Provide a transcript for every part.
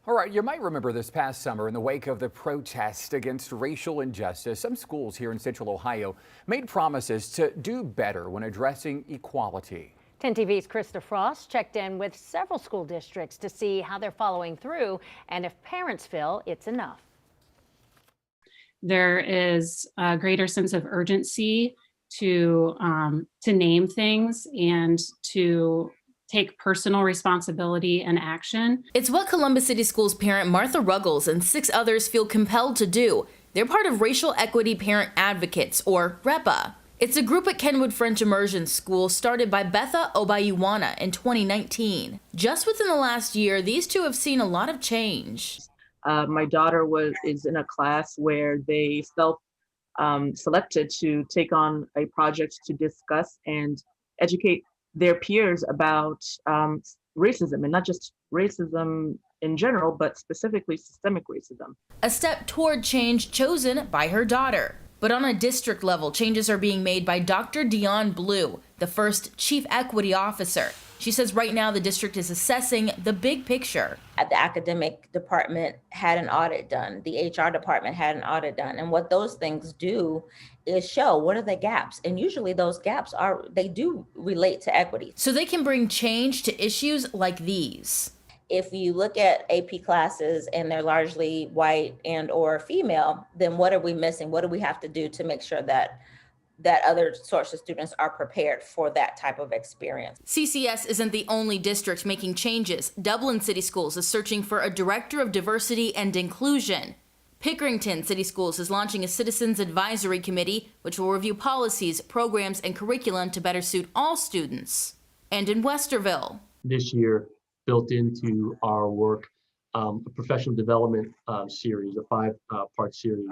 All right, you might remember this past summer in the wake of the protest against racial injustice, some schools here in Central Ohio made promises to do better when addressing equality. 10 TV's Krista Frost checked in with several school districts to see how they're following through and if parents feel it's enough. There is a greater sense of urgency to name things and to take personal responsibility and action. It's what Columbus City Schools parent Martha Ruggles and 6 others feel compelled to do. They're part of Racial Equity Parent Advocates, or REPA. It's a group at Kenwood French Immersion School started by Betha Obayuwana in 2019. Just within the last year, these two have seen a lot of change. My daughter is in a class where they selected to take on a project to discuss and educate their peers about racism, and not just racism in general, but specifically systemic racism. A step toward change chosen by her daughter. But on a district level, changes are being made by Dr. Dion Blue, the first Chief Equity Officer. She says right now the district is assessing the big picture. The academic department had an audit done. The HR department had an audit done. And what those things do is show what are the gaps. And usually those gaps they do relate to equity. So they can bring change to issues like these. If you look at AP classes and they're largely white and or female, then what are we missing? What do we have to do to make sure that other sorts of students are prepared for that type of experience? CCS isn't the only district making changes. Dublin City Schools is searching for a director of diversity and inclusion. Pickerington City Schools is launching a citizens advisory committee, which will review policies, programs, and curriculum to better suit all students. And in Westerville, this year, built into our work, a professional development series, a 5-part series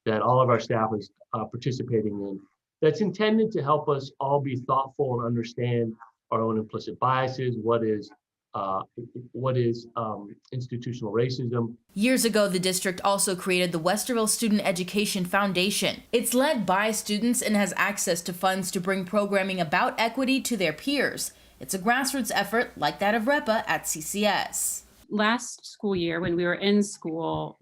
that all of our staff is participating in, that's intended to help us all be thoughtful and understand our own implicit biases, what is institutional racism. Years ago, the district also created the Westerville Student Education Foundation. It's led by students and has access to funds to bring programming about equity to their peers. It's a grassroots effort like that of REPA at CCS. Last school year, when we were in school,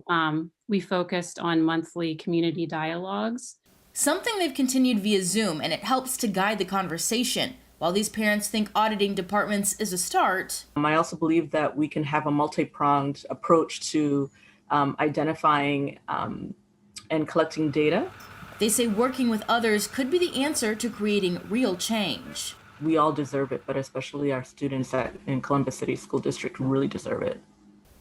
we focused on monthly community dialogues. Something they've continued via Zoom, and it helps to guide the conversation. While these parents think auditing departments is a start, I also believe that we can have a multi-pronged approach to identifying and collecting data. they say working with others could be the answer to creating real change. We all deserve it, but especially our students in Columbus City School District really deserve it.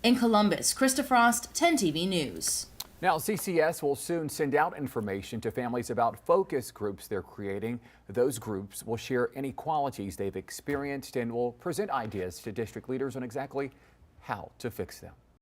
In Columbus, Krista Frost, 10 TV News. Now, CCS will soon send out information to families about focus groups they're creating. Those groups will share inequalities they've experienced and will present ideas to district leaders on exactly how to fix them.